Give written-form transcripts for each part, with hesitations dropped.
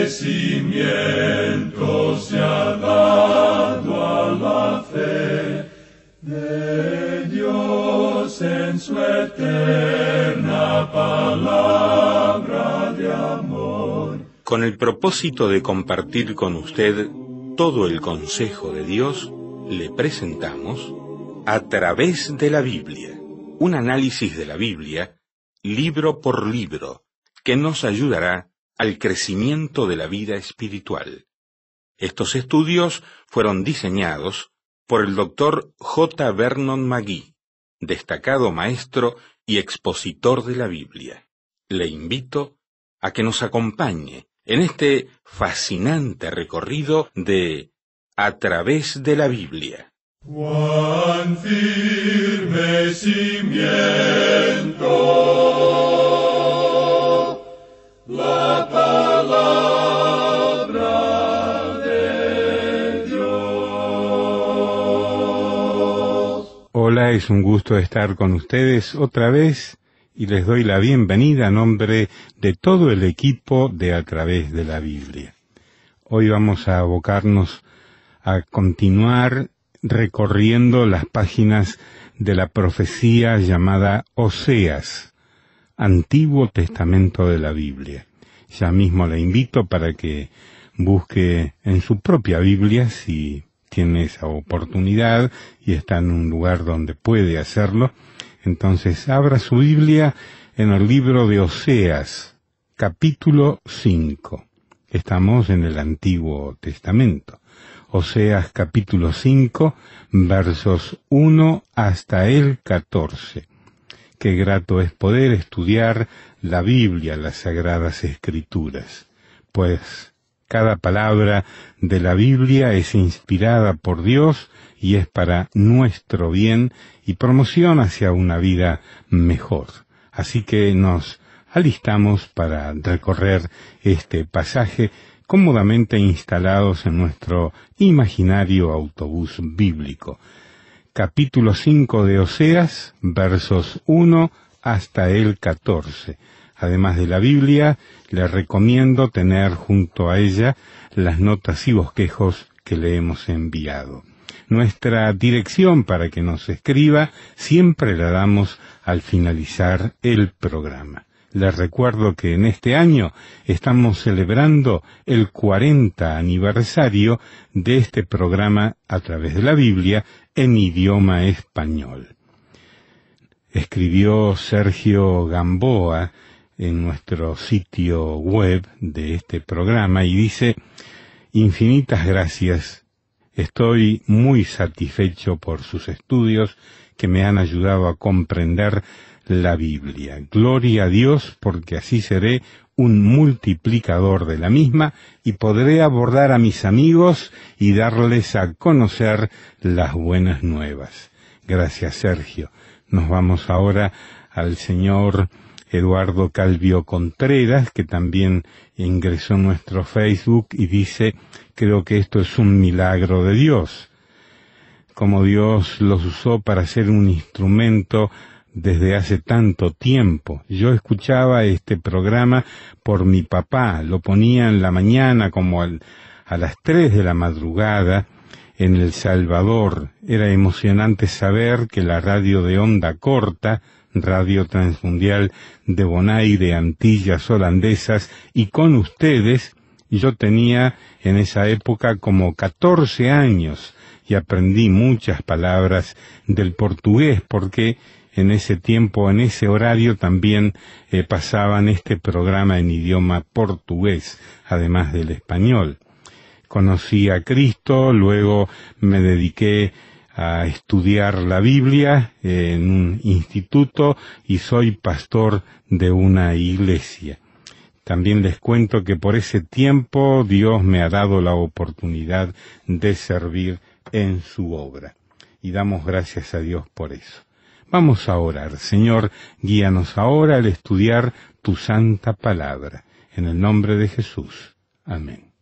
crecimiento se ha dado a la fe de Dios en su eterna palabra de amor. Con el propósito de compartir con usted todo el consejo de Dios, le presentamos A través de la Biblia, un análisis de la Biblia, libro por libro, que nos ayudará al crecimiento de la vida espiritual. Estos estudios fueron diseñados por el Dr. J. Vernon McGee, destacado maestro y expositor de la Biblia. Le invito a que nos acompañe en este fascinante recorrido de A través de la Biblia. Cuán firme cimiento la palabra de Dios. Hola, es un gusto estar con ustedes otra vez y les doy la bienvenida a nombre de todo el equipo de A través de la Biblia. Hoy vamos a abocarnos a continuar recorriendo las páginas de la profecía llamada Oseas, Antiguo Testamento de la Biblia. Ya mismo le invito para que busque en su propia Biblia, si tiene esa oportunidad y está en un lugar donde puede hacerlo. Entonces abra su Biblia en el libro de Oseas, capítulo 5. Estamos en el Antiguo Testamento. Oseas capítulo 5, versos 1 hasta el 14. Qué grato es poder estudiar la Biblia, las Sagradas Escrituras, pues cada palabra de la Biblia es inspirada por Dios y es para nuestro bien y promoción hacia una vida mejor. Así que nos alistamos para recorrer este pasaje cómodamente instalados en nuestro imaginario autobús bíblico. Capítulo 5 de Oseas, versos 1 hasta el 14. Además de la Biblia, le recomiendo tener junto a ella las notas y bosquejos que le hemos enviado. Nuestra dirección para que nos escriba siempre la damos al finalizar el programa. Les recuerdo que en este año estamos celebrando el 40 aniversario de este programa A través de la Biblia en idioma español. Escribió Sergio Gamboa en nuestro sitio web de este programa y dice: infinitas gracias, estoy muy satisfecho por sus estudios que me han ayudado a comprender la Biblia. Gloria a Dios, porque así seré un multiplicador de la misma y podré abordar a mis amigos y darles a conocer las buenas nuevas. Gracias, Sergio. Nos vamos ahora al señor Eduardo Calvio Contreras, que también ingresó en nuestro Facebook y dice: creo que esto es un milagro de Dios. Como Dios los usó para ser un instrumento desde hace tanto tiempo. Yo escuchaba este programa por mi papá, lo ponía en la mañana como a las 3 de la madrugada en El Salvador. Era emocionante saber que la radio de onda corta, Radio Transmundial de Bonaire, Antillas Holandesas, y con ustedes, yo tenía en esa época como 14 años y aprendí muchas palabras del portugués porque en ese tiempo, en ese horario también pasaban este programa en idioma portugués, además del español. Conocí a Cristo, luego me dediqué a estudiar la Biblia en un instituto y soy pastor de una iglesia. También les cuento que por ese tiempo Dios me ha dado la oportunidad de servir en su obra. Y damos gracias a Dios por eso. Vamos a orar. Señor, guíanos ahora al estudiar tu santa palabra. En el nombre de Jesús. Amén.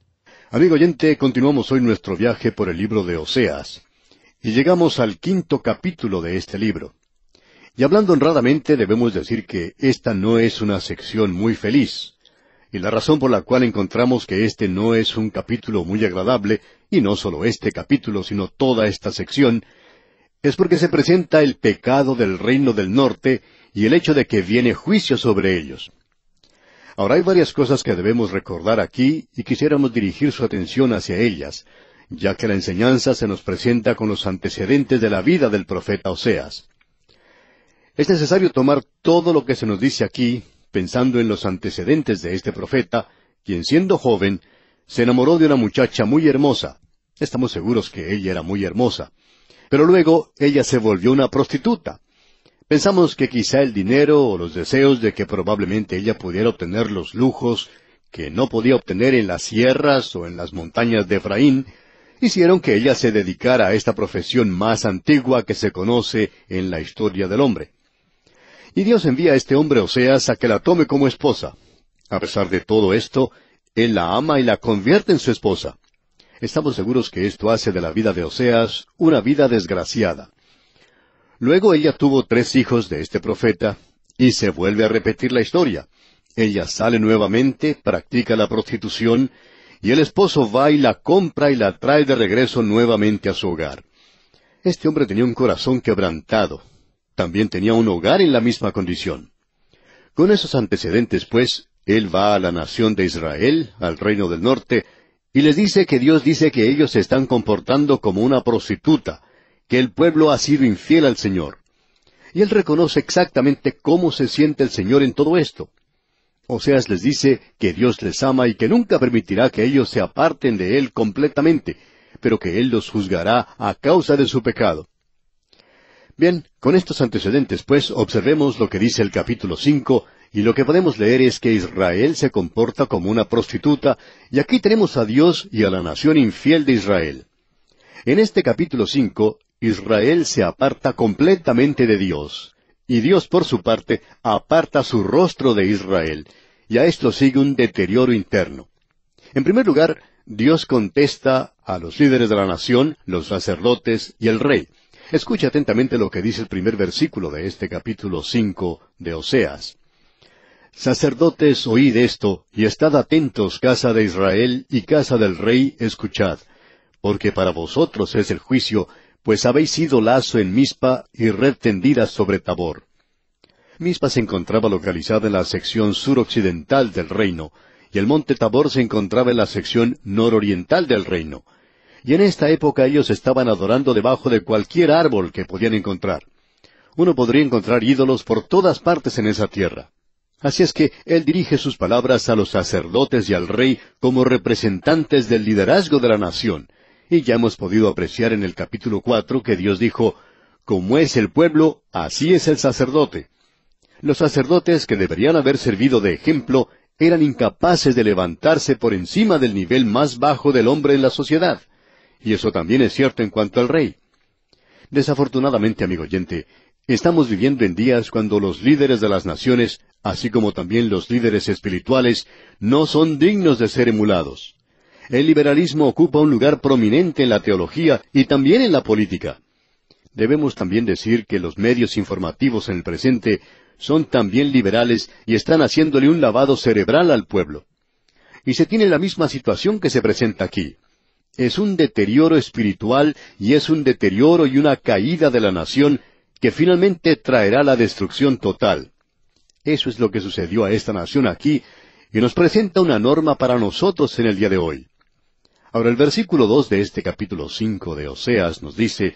Amigo oyente, continuamos hoy nuestro viaje por el libro de Oseas. Y llegamos al 5º capítulo de este libro. Y hablando honradamente, debemos decir que esta no es una sección muy feliz. Y la razón por la cual encontramos que este no es un capítulo muy agradable, y no solo este capítulo, sino toda esta sección, es porque se presenta el pecado del reino del norte y el hecho de que viene juicio sobre ellos. Ahora hay varias cosas que debemos recordar aquí y quisiéramos dirigir su atención hacia ellas, ya que la enseñanza se nos presenta con los antecedentes de la vida del profeta Oseas. Es necesario tomar todo lo que se nos dice aquí, pensando en los antecedentes de este profeta, quien siendo joven, se enamoró de una muchacha muy hermosa. Estamos seguros que ella era muy hermosa. Pero luego ella se volvió una prostituta. Pensamos que quizá el dinero o los deseos de que probablemente ella pudiera obtener los lujos que no podía obtener en las sierras o en las montañas de Efraín, hicieron que ella se dedicara a esta profesión más antigua que se conoce en la historia del hombre. Y Dios envía a este hombre Oseas a que la tome como esposa. A pesar de todo esto, Él la ama y la convierte en su esposa. Estamos seguros que esto hace de la vida de Oseas una vida desgraciada. Luego ella tuvo 3 hijos de este profeta, y se vuelve a repetir la historia. Ella sale nuevamente, practica la prostitución, y el esposo va y la compra y la trae de regreso nuevamente a su hogar. Este hombre tenía un corazón quebrantado. También tenía un hogar en la misma condición. Con esos antecedentes, pues, él va a la nación de Israel, al reino del norte, y les dice que Dios dice que ellos se están comportando como una prostituta, que el pueblo ha sido infiel al Señor. Y él reconoce exactamente cómo se siente el Señor en todo esto. Oseas les dice que Dios les ama y que nunca permitirá que ellos se aparten de Él completamente, pero que Él los juzgará a causa de su pecado. Bien, con estos antecedentes, pues, observemos lo que dice el capítulo 5, y lo que podemos leer es que Israel se comporta como una prostituta, y aquí tenemos a Dios y a la nación infiel de Israel. En este capítulo 5, Israel se aparta completamente de Dios, y Dios, por su parte, aparta su rostro de Israel, y a esto sigue un deterioro interno. En primer lugar, Dios contesta a los líderes de la nación, los sacerdotes y el rey. Escucha atentamente lo que dice el primer versículo de este capítulo 5 de Oseas. Sacerdotes, oíd esto, y estad atentos, casa de Israel y casa del rey, escuchad, porque para vosotros es el juicio, pues habéis sido lazo en Mizpa y red tendida sobre Tabor. Mizpa se encontraba localizada en la sección suroccidental del reino, y el monte Tabor se encontraba en la sección nororiental del reino. Y en esta época ellos estaban adorando debajo de cualquier árbol que podían encontrar. Uno podría encontrar ídolos por todas partes en esa tierra. Así es que él dirige sus palabras a los sacerdotes y al rey como representantes del liderazgo de la nación. Y ya hemos podido apreciar en el capítulo 4 que Dios dijo, como es el pueblo, así es el sacerdote. Los sacerdotes, que deberían haber servido de ejemplo, eran incapaces de levantarse por encima del nivel más bajo del hombre en la sociedad. Y eso también es cierto en cuanto al rey. Desafortunadamente, amigo oyente, estamos viviendo en días cuando los líderes de las naciones, así como también los líderes espirituales, no son dignos de ser emulados. El liberalismo ocupa un lugar prominente en la teología y también en la política. Debemos también decir que los medios informativos en el presente son también liberales y están haciéndole un lavado cerebral al pueblo. Y se tiene la misma situación que se presenta aquí. Es un deterioro espiritual y es un deterioro y una caída de la nación que finalmente traerá la destrucción total. Eso es lo que sucedió a esta nación aquí y nos presenta una norma para nosotros en el día de hoy. Ahora el versículo 2 de este capítulo 5 de Oseas nos dice,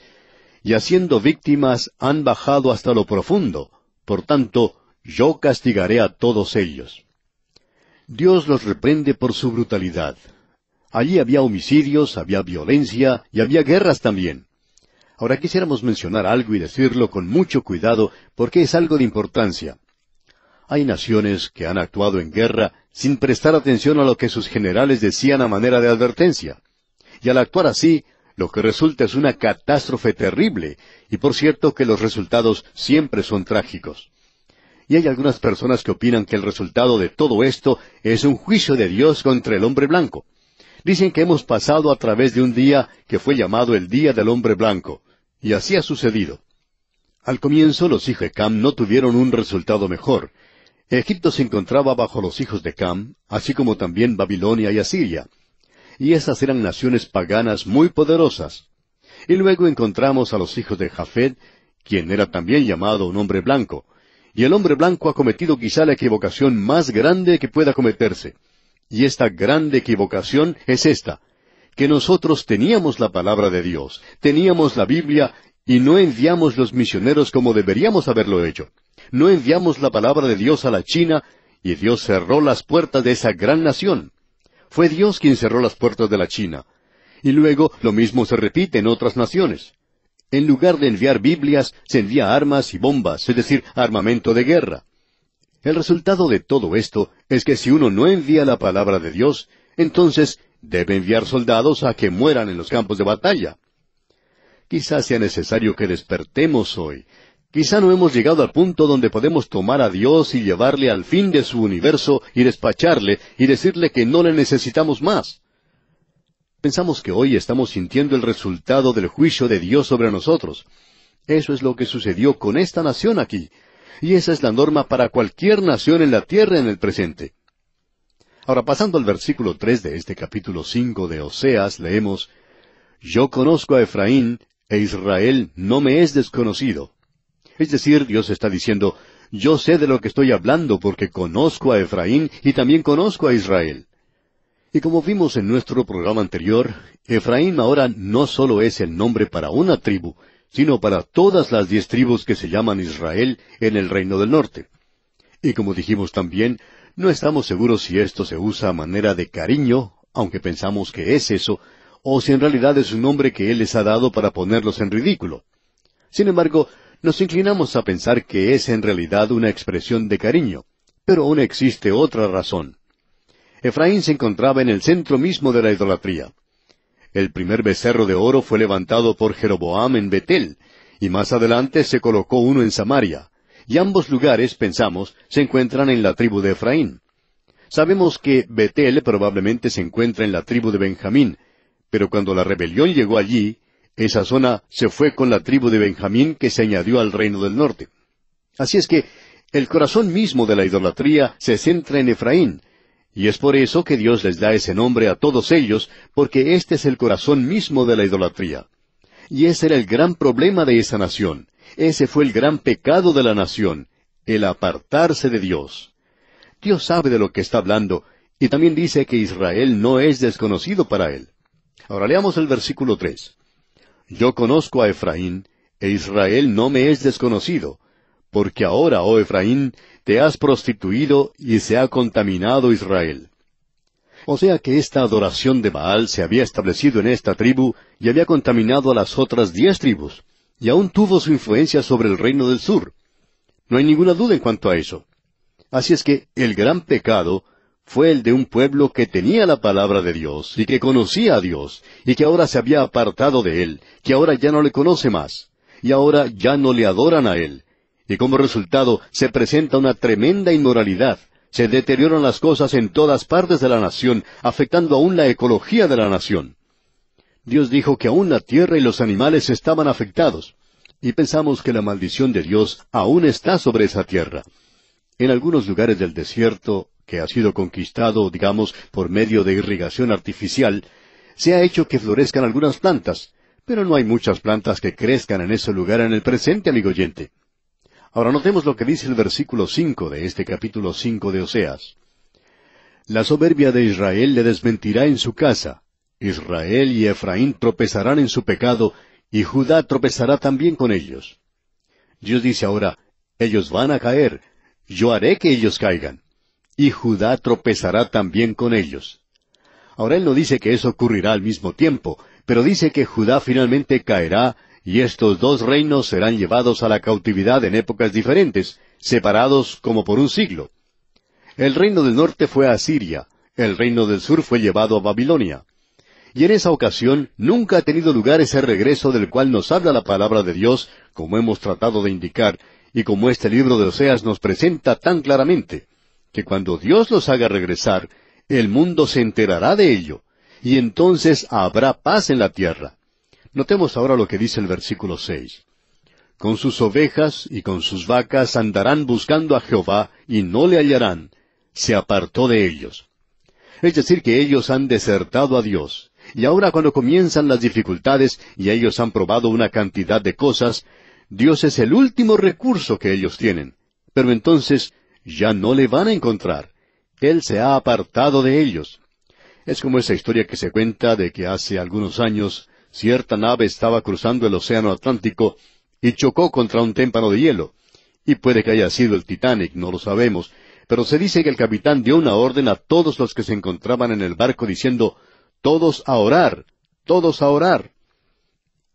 y haciendo víctimas han bajado hasta lo profundo, por tanto, yo castigaré a todos ellos. Dios los reprende por su brutalidad. Allí había homicidios, había violencia y había guerras también. Ahora quisiéramos mencionar algo y decirlo con mucho cuidado porque es algo de importancia. Hay naciones que han actuado en guerra sin prestar atención a lo que sus generales decían a manera de advertencia. Y al actuar así, lo que resulta es una catástrofe terrible, y por cierto que los resultados siempre son trágicos. Y hay algunas personas que opinan que el resultado de todo esto es un juicio de Dios contra el hombre blanco. Dicen que hemos pasado a través de un día que fue llamado el Día del Hombre Blanco, y así ha sucedido. Al comienzo los hijos de Cam no tuvieron un resultado mejor. Egipto se encontraba bajo los hijos de Cam, así como también Babilonia y Asiria. Y esas eran naciones paganas muy poderosas. Y luego encontramos a los hijos de Jafet, quien era también llamado un hombre blanco. Y el hombre blanco ha cometido quizá la equivocación más grande que pueda cometerse. Y esta grande equivocación es esta, que nosotros teníamos la palabra de Dios, teníamos la Biblia, y no enviamos los misioneros como deberíamos haberlo hecho. No enviamos la palabra de Dios a la China, y Dios cerró las puertas de esa gran nación. Fue Dios quien cerró las puertas de la China. Y luego lo mismo se repite en otras naciones. En lugar de enviar Biblias, se envía armas y bombas, es decir, armamento de guerra. El resultado de todo esto es que si uno no envía la palabra de Dios, entonces debe enviar soldados a que mueran en los campos de batalla. Quizás sea necesario que despertemos hoy. Quizá no hemos llegado al punto donde podemos tomar a Dios y llevarle al fin de su universo y despacharle y decirle que no le necesitamos más. Pensamos que hoy estamos sintiendo el resultado del juicio de Dios sobre nosotros. Eso es lo que sucedió con esta nación aquí. Y esa es la norma para cualquier nación en la tierra en el presente. Ahora, pasando al versículo 3 de este capítulo 5 de Oseas, leemos, «Yo conozco a Efraín, e Israel no me es desconocido». Es decir, Dios está diciendo, yo sé de lo que estoy hablando porque conozco a Efraín y también conozco a Israel. Y como vimos en nuestro programa anterior, Efraín ahora no solo es el nombre para una tribu, sino para todas las 10 tribus que se llaman Israel en el reino del norte. Y como dijimos también, no estamos seguros si esto se usa a manera de cariño, aunque pensamos que es eso, o si en realidad es un nombre que Él les ha dado para ponerlos en ridículo. Sin embargo, nos inclinamos a pensar que es en realidad una expresión de cariño, pero aún existe otra razón. Efraín se encontraba en el centro mismo de la idolatría. El primer becerro de oro fue levantado por Jeroboam en Betel, y más adelante se colocó uno en Samaria. Y ambos lugares, pensamos, se encuentran en la tribu de Efraín. Sabemos que Betel probablemente se encuentra en la tribu de Benjamín, pero cuando la rebelión llegó allí, esa zona se fue con la tribu de Benjamín que se añadió al reino del norte. Así es que el corazón mismo de la idolatría se centra en Efraín, y es por eso que Dios les da ese nombre a todos ellos, porque este es el corazón mismo de la idolatría. Y ese era el gran problema de esa nación. Ese fue el gran pecado de la nación, el apartarse de Dios. Dios sabe de lo que está hablando, y también dice que Israel no es desconocido para Él. Ahora leamos el versículo 3. Yo conozco a Efraín, e Israel no me es desconocido, porque ahora, oh Efraín, te has prostituido y se ha contaminado Israel. O sea que esta adoración de Baal se había establecido en esta tribu y había contaminado a las otras 10 tribus, y aún tuvo su influencia sobre el reino del sur. No hay ninguna duda en cuanto a eso. Así es que el gran pecado fue el de un pueblo que tenía la palabra de Dios y que conocía a Dios, y que ahora se había apartado de Él, que ahora ya no le conoce más, y ahora ya no le adoran a Él. Y como resultado se presenta una tremenda inmoralidad. Se deterioran las cosas en todas partes de la nación, afectando aún la ecología de la nación. Dios dijo que aún la tierra y los animales estaban afectados. Y pensamos que la maldición de Dios aún está sobre esa tierra. En algunos lugares del desierto, que ha sido conquistado, digamos, por medio de irrigación artificial, se ha hecho que florezcan algunas plantas, pero no hay muchas plantas que crezcan en ese lugar en el presente, amigo oyente. Ahora notemos lo que dice el versículo 5 de este capítulo 5 de Oseas. La soberbia de Israel le desmentirá en su casa. Israel y Efraín tropezarán en su pecado, y Judá tropezará también con ellos. Dios dice ahora, ellos van a caer, yo haré que ellos caigan, y Judá tropezará también con ellos. Ahora Él no dice que eso ocurrirá al mismo tiempo, pero dice que Judá finalmente caerá, y estos 2 reinos serán llevados a la cautividad en épocas diferentes, separados como por un siglo. El reino del norte fue a Asiria, el reino del sur fue llevado a Babilonia. Y en esa ocasión nunca ha tenido lugar ese regreso del cual nos habla la palabra de Dios, como hemos tratado de indicar, y como este libro de Oseas nos presenta tan claramente, que cuando Dios los haga regresar, el mundo se enterará de ello, y entonces habrá paz en la tierra. Notemos ahora lo que dice el versículo 6. con sus ovejas y con sus vacas andarán buscando a Jehová, y no le hallarán. Se apartó de ellos. Es decir, que ellos han desertado a Dios. Y ahora cuando comienzan las dificultades, y ellos han probado una cantidad de cosas, Dios es el último recurso que ellos tienen. Pero entonces ya no le van a encontrar. Él se ha apartado de ellos. Es como esa historia que se cuenta de que hace algunos años cierta nave estaba cruzando el océano Atlántico y chocó contra un témpano de hielo. Y puede que haya sido el Titanic, no lo sabemos, pero se dice que el capitán dio una orden a todos los que se encontraban en el barco diciendo, «Todos a orar, todos a orar».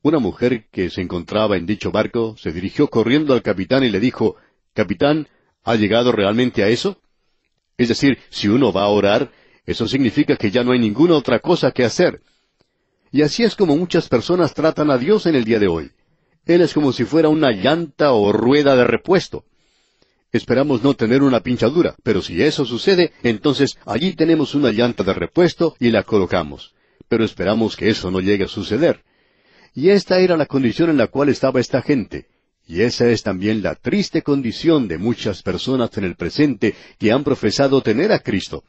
Una mujer que se encontraba en dicho barco se dirigió corriendo al capitán y le dijo, «Capitán, ¿ha llegado realmente a eso?» Es decir, si uno va a orar, eso significa que ya no hay ninguna otra cosa que hacer. Y así es como muchas personas tratan a Dios en el día de hoy. Él es como si fuera una llanta o rueda de repuesto. Esperamos no tener una pinchadura, pero si eso sucede, entonces allí tenemos una llanta de repuesto y la colocamos. Pero esperamos que eso no llegue a suceder. Y esta era la condición en la cual estaba esta gente. Y esa es también la triste condición de muchas personas en el presente que han profesado tener a Cristo.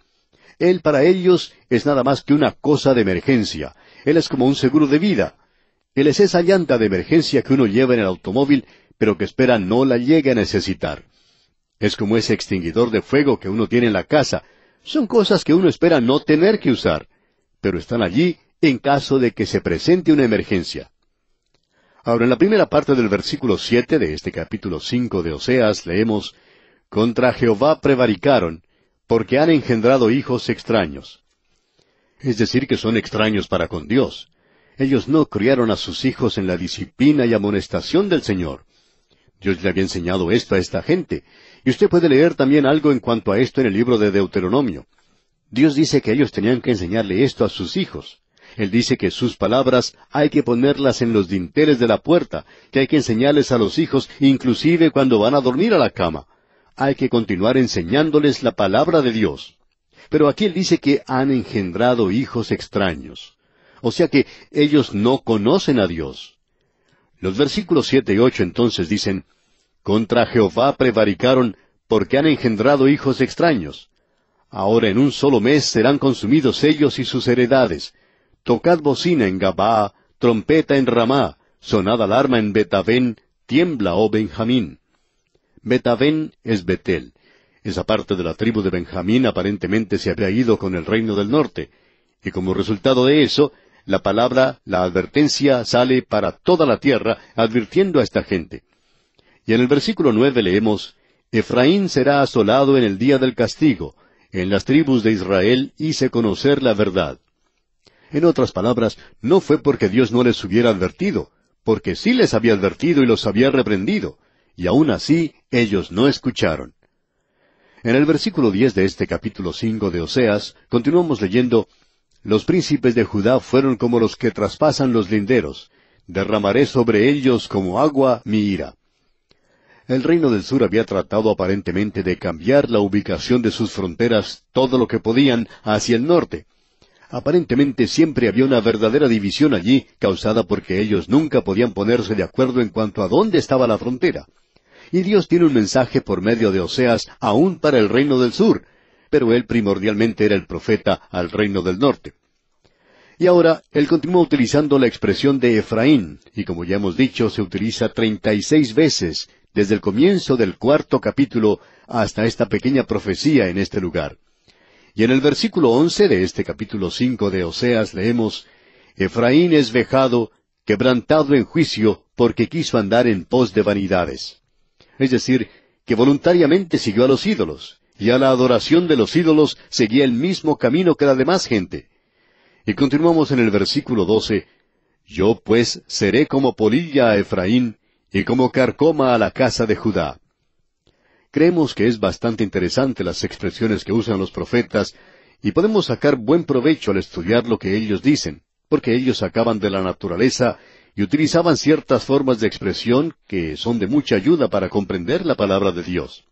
Él para ellos es nada más que una cosa de emergencia. Él es como un seguro de vida. Él es esa llanta de emergencia que uno lleva en el automóvil, pero que espera no la llegue a necesitar. Es como ese extinguidor de fuego que uno tiene en la casa. Son cosas que uno espera no tener que usar, pero están allí en caso de que se presente una emergencia. Ahora, en la primera parte del versículo 7 de este capítulo 5 de Oseas, leemos, «Contra Jehová prevaricaron, porque han engendrado hijos extraños». Es decir, que son extraños para con Dios. Ellos no criaron a sus hijos en la disciplina y amonestación del Señor. Dios le había enseñado esto a esta gente. Y usted puede leer también algo en cuanto a esto en el libro de Deuteronomio. Dios dice que ellos tenían que enseñarle esto a sus hijos. Él dice que sus palabras hay que ponerlas en los dinteles de la puerta, que hay que enseñarles a los hijos inclusive cuando van a dormir a la cama. Hay que continuar enseñándoles la palabra de Dios. Pero aquí Él dice que han engendrado hijos extraños. O sea que ellos no conocen a Dios. Los versículos 7 y 8 entonces dicen, «Contra Jehová prevaricaron, porque han engendrado hijos extraños. Ahora en un solo mes serán consumidos ellos y sus heredades. Tocad bocina en Gabaa, trompeta en Ramá, sonad alarma en Betavén, tiembla, oh Benjamín». Betavén es Betel. Esa parte de la tribu de Benjamín aparentemente se había ido con el reino del norte. Y como resultado de eso, la palabra, la advertencia, sale para toda la tierra, advirtiendo a esta gente. Y en el versículo 9 leemos, «Efraín será asolado en el día del castigo, en las tribus de Israel hice conocer la verdad». En otras palabras, no fue porque Dios no les hubiera advertido, porque sí les había advertido y los había reprendido, y aún así ellos no escucharon. En el versículo 10 de este capítulo 5 de Oseas, continuamos leyendo, «Los príncipes de Judá fueron como los que traspasan los linderos. Derramaré sobre ellos como agua mi ira». El reino del sur había tratado aparentemente de cambiar la ubicación de sus fronteras todo lo que podían hacia el norte. Aparentemente siempre había una verdadera división allí, causada porque ellos nunca podían ponerse de acuerdo en cuanto a dónde estaba la frontera. Y Dios tiene un mensaje por medio de Oseas aún para el reino del sur, pero él primordialmente era el profeta al reino del norte. Y ahora, él continúa utilizando la expresión de Efraín, y como ya hemos dicho, se utiliza 36 veces, desde el comienzo del 4º capítulo hasta esta pequeña profecía en este lugar. Y en el versículo 11 de este capítulo 5 de Oseas leemos, «Efraín es vejado, quebrantado en juicio, porque quiso andar en pos de vanidades». Es decir, que voluntariamente siguió a los ídolos, y a la adoración de los ídolos seguía el mismo camino que la demás gente. Y continuamos en el versículo 12, «Yo pues seré como polilla a Efraín, y como carcoma a la casa de Judá». Creemos que es bastante interesante las expresiones que usan los profetas, y podemos sacar buen provecho al estudiar lo que ellos dicen, porque ellos sacaban de la naturaleza y utilizaban ciertas formas de expresión que son de mucha ayuda para comprender la palabra de Dios.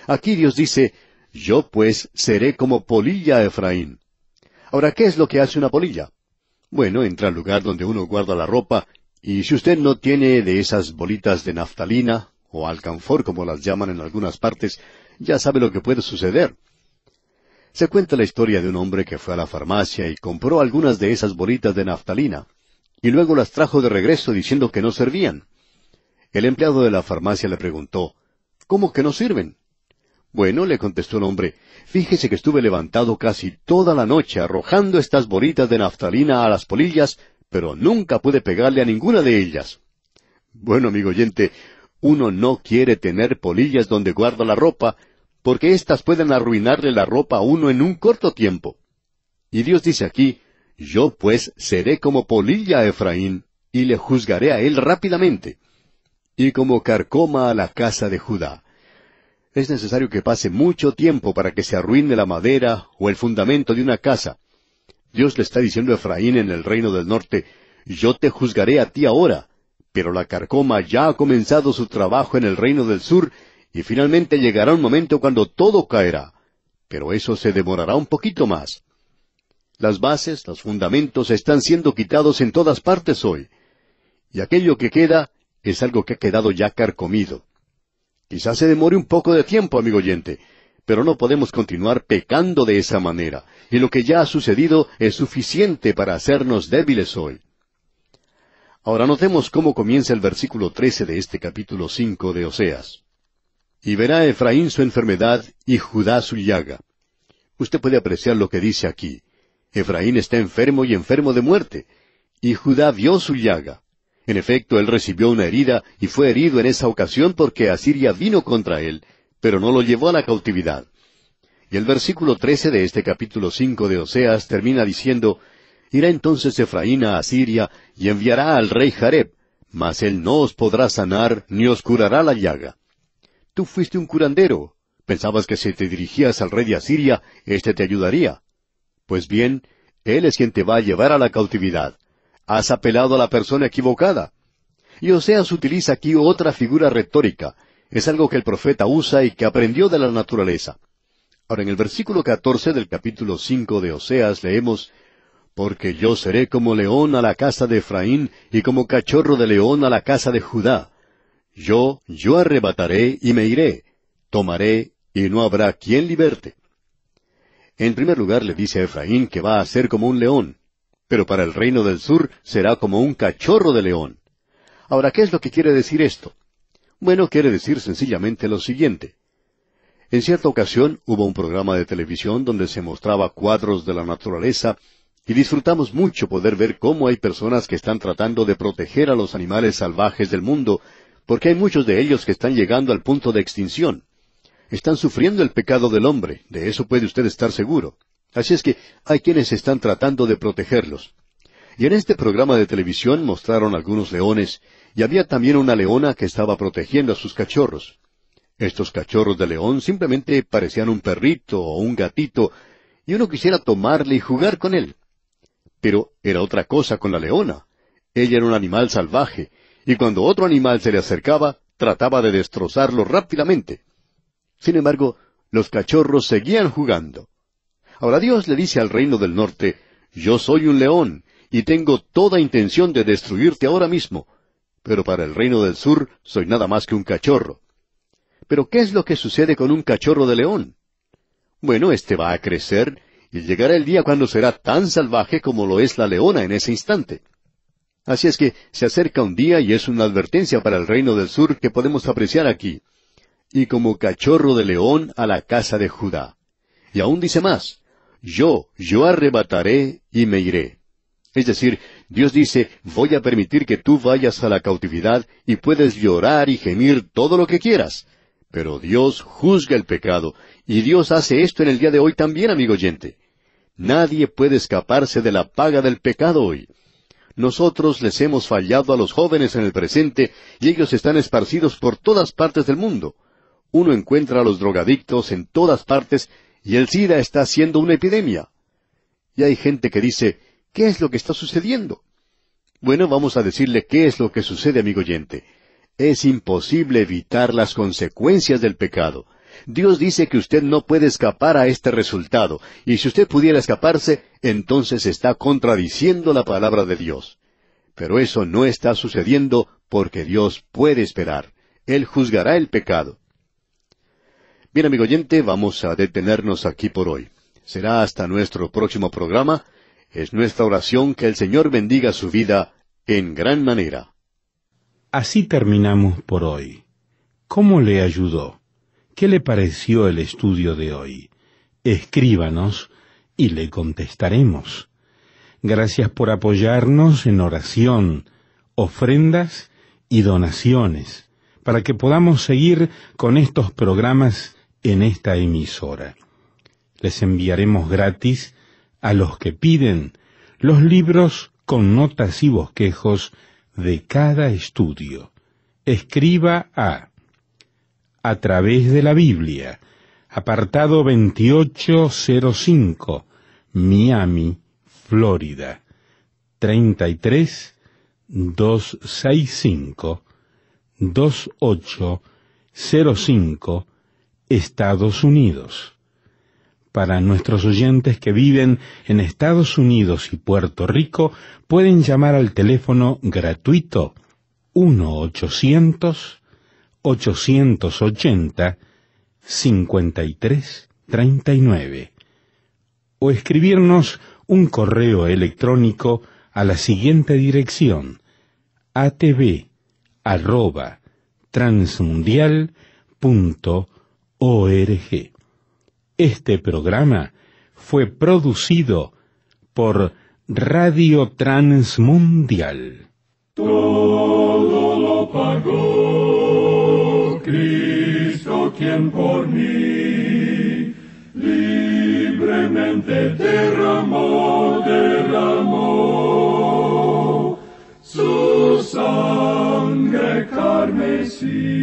Aquí Dios dice, «Yo pues seré como polilla a Efraín». Ahora, ¿qué es lo que hace una polilla? Bueno, entra al lugar donde uno guarda la ropa Y si usted no tiene de esas bolitas de naftalina, o alcanfor como las llaman en algunas partes, ya sabe lo que puede suceder. Se cuenta la historia de un hombre que fue a la farmacia y compró algunas de esas bolitas de naftalina, y luego las trajo de regreso diciendo que no servían. El empleado de la farmacia le preguntó, ¿cómo que no sirven? Bueno, le contestó el hombre, fíjese que estuve levantado casi toda la noche arrojando estas bolitas de naftalina a las polillas, pero nunca pude pegarle a ninguna de ellas. Bueno, amigo oyente, uno no quiere tener polillas donde guarda la ropa, porque éstas pueden arruinarle la ropa a uno en un corto tiempo. Y Dios dice aquí, yo pues seré como polilla a Efraín, y le juzgaré a él rápidamente, y como carcoma a la casa de Judá. Es necesario que pase mucho tiempo para que se arruine la madera o el fundamento de una casa. Dios le está diciendo a Efraín en el reino del norte, yo te juzgaré a ti ahora, pero la carcoma ya ha comenzado su trabajo en el reino del sur, y finalmente llegará un momento cuando todo caerá. Pero eso se demorará un poquito más. Las bases, los fundamentos están siendo quitados en todas partes hoy. Y aquello que queda es algo que ha quedado ya carcomido. Quizás se demore un poco de tiempo, amigo oyente, pero no podemos continuar pecando de esa manera, y lo que ya ha sucedido es suficiente para hacernos débiles hoy. Ahora notemos cómo comienza el versículo 13 de este capítulo 5 de Oseas. Y verá Efraín su enfermedad y Judá su llaga. Usted puede apreciar lo que dice aquí. Efraín está enfermo y enfermo de muerte, y Judá vio su llaga. En efecto, él recibió una herida y fue herido en esa ocasión porque Asiria vino contra él, pero no lo llevó a la cautividad. Y el versículo 13 de este capítulo 5 de Oseas termina diciendo, irá entonces Efraín a Asiria y enviará al rey Jareb, mas él no os podrá sanar ni os curará la llaga. Tú fuiste un curandero. Pensabas que si te dirigías al rey de Asiria, éste te ayudaría. Pues bien, él es quien te va a llevar a la cautividad. Has apelado a la persona equivocada. Y Oseas utiliza aquí otra figura retórica. Es algo que el profeta usa y que aprendió de la naturaleza. Ahora, en el versículo 14 del capítulo 5 de Oseas leemos, porque yo seré como león a la casa de Efraín y como cachorro de león a la casa de Judá. Yo arrebataré y me iré, tomaré y no habrá quien liberte. En primer lugar le dice a Efraín que va a ser como un león, pero para el reino del sur será como un cachorro de león. Ahora, ¿qué es lo que quiere decir esto? Bueno, quiere decir sencillamente lo siguiente. En cierta ocasión hubo un programa de televisión donde se mostraba cuadros de la naturaleza, y disfrutamos mucho poder ver cómo hay personas que están tratando de proteger a los animales salvajes del mundo, porque hay muchos de ellos que están llegando al punto de extinción. Están sufriendo el pecado del hombre, de eso puede usted estar seguro. Así es que hay quienes están tratando de protegerlos. Y en este programa de televisión mostraron algunos leones, y había también una leona que estaba protegiendo a sus cachorros. Estos cachorros de león simplemente parecían un perrito o un gatito, y uno quisiera tomarle y jugar con él. Pero era otra cosa con la leona. Ella era un animal salvaje, y cuando otro animal se le acercaba, trataba de destrozarlo rápidamente. Sin embargo, los cachorros seguían jugando. Ahora Dios le dice al reino del norte, yo soy un león, y tengo toda intención de destruirte ahora mismo, pero para el reino del sur soy nada más que un cachorro. Pero ¿qué es lo que sucede con un cachorro de león? Bueno, éste va a crecer, y llegará el día cuando será tan salvaje como lo es la leona en ese instante. Así es que se acerca un día y es una advertencia para el reino del sur que podemos apreciar aquí. Y como cachorro de león a la casa de Judá. Y aún dice más, yo arrebataré y me iré. Es decir, Dios dice, voy a permitir que tú vayas a la cautividad y puedes llorar y gemir todo lo que quieras. Pero Dios juzga el pecado, y Dios hace esto en el día de hoy también, amigo oyente. Nadie puede escaparse de la paga del pecado hoy. Nosotros les hemos fallado a los jóvenes en el presente, y ellos están esparcidos por todas partes del mundo. Uno encuentra a los drogadictos en todas partes, y el SIDA está siendo una epidemia. Y hay gente que dice, ¿qué es lo que está sucediendo? Bueno, vamos a decirle qué es lo que sucede, amigo oyente. Es imposible evitar las consecuencias del pecado. Dios dice que usted no puede escapar a este resultado, y si usted pudiera escaparse, entonces está contradiciendo la palabra de Dios. Pero eso no está sucediendo porque Dios puede esperar. Él juzgará el pecado. Bien, amigo oyente, vamos a detenernos aquí por hoy. Será hasta nuestro próximo programa. Es nuestra oración que el Señor bendiga su vida en gran manera. Así terminamos por hoy. ¿Cómo le ayudó? ¿Qué le pareció el estudio de hoy? Escríbanos y le contestaremos. Gracias por apoyarnos en oración, ofrendas y donaciones, para que podamos seguir con estos programas en esta emisora. Les enviaremos gratis a los que piden los libros con notas y bosquejos de cada estudio. Escriba a través de la Biblia, apartado 2805, Miami, Florida, 33265, 2805, Estados Unidos. Para nuestros oyentes que viven en Estados Unidos y Puerto Rico, pueden llamar al teléfono gratuito 1-800-880-5339 o escribirnos un correo electrónico a la siguiente dirección: atv@transmundial.org. Este programa fue producido por Radio Transmundial. Todo lo pagó Cristo, quien por mí libremente derramó su sangre carmesí.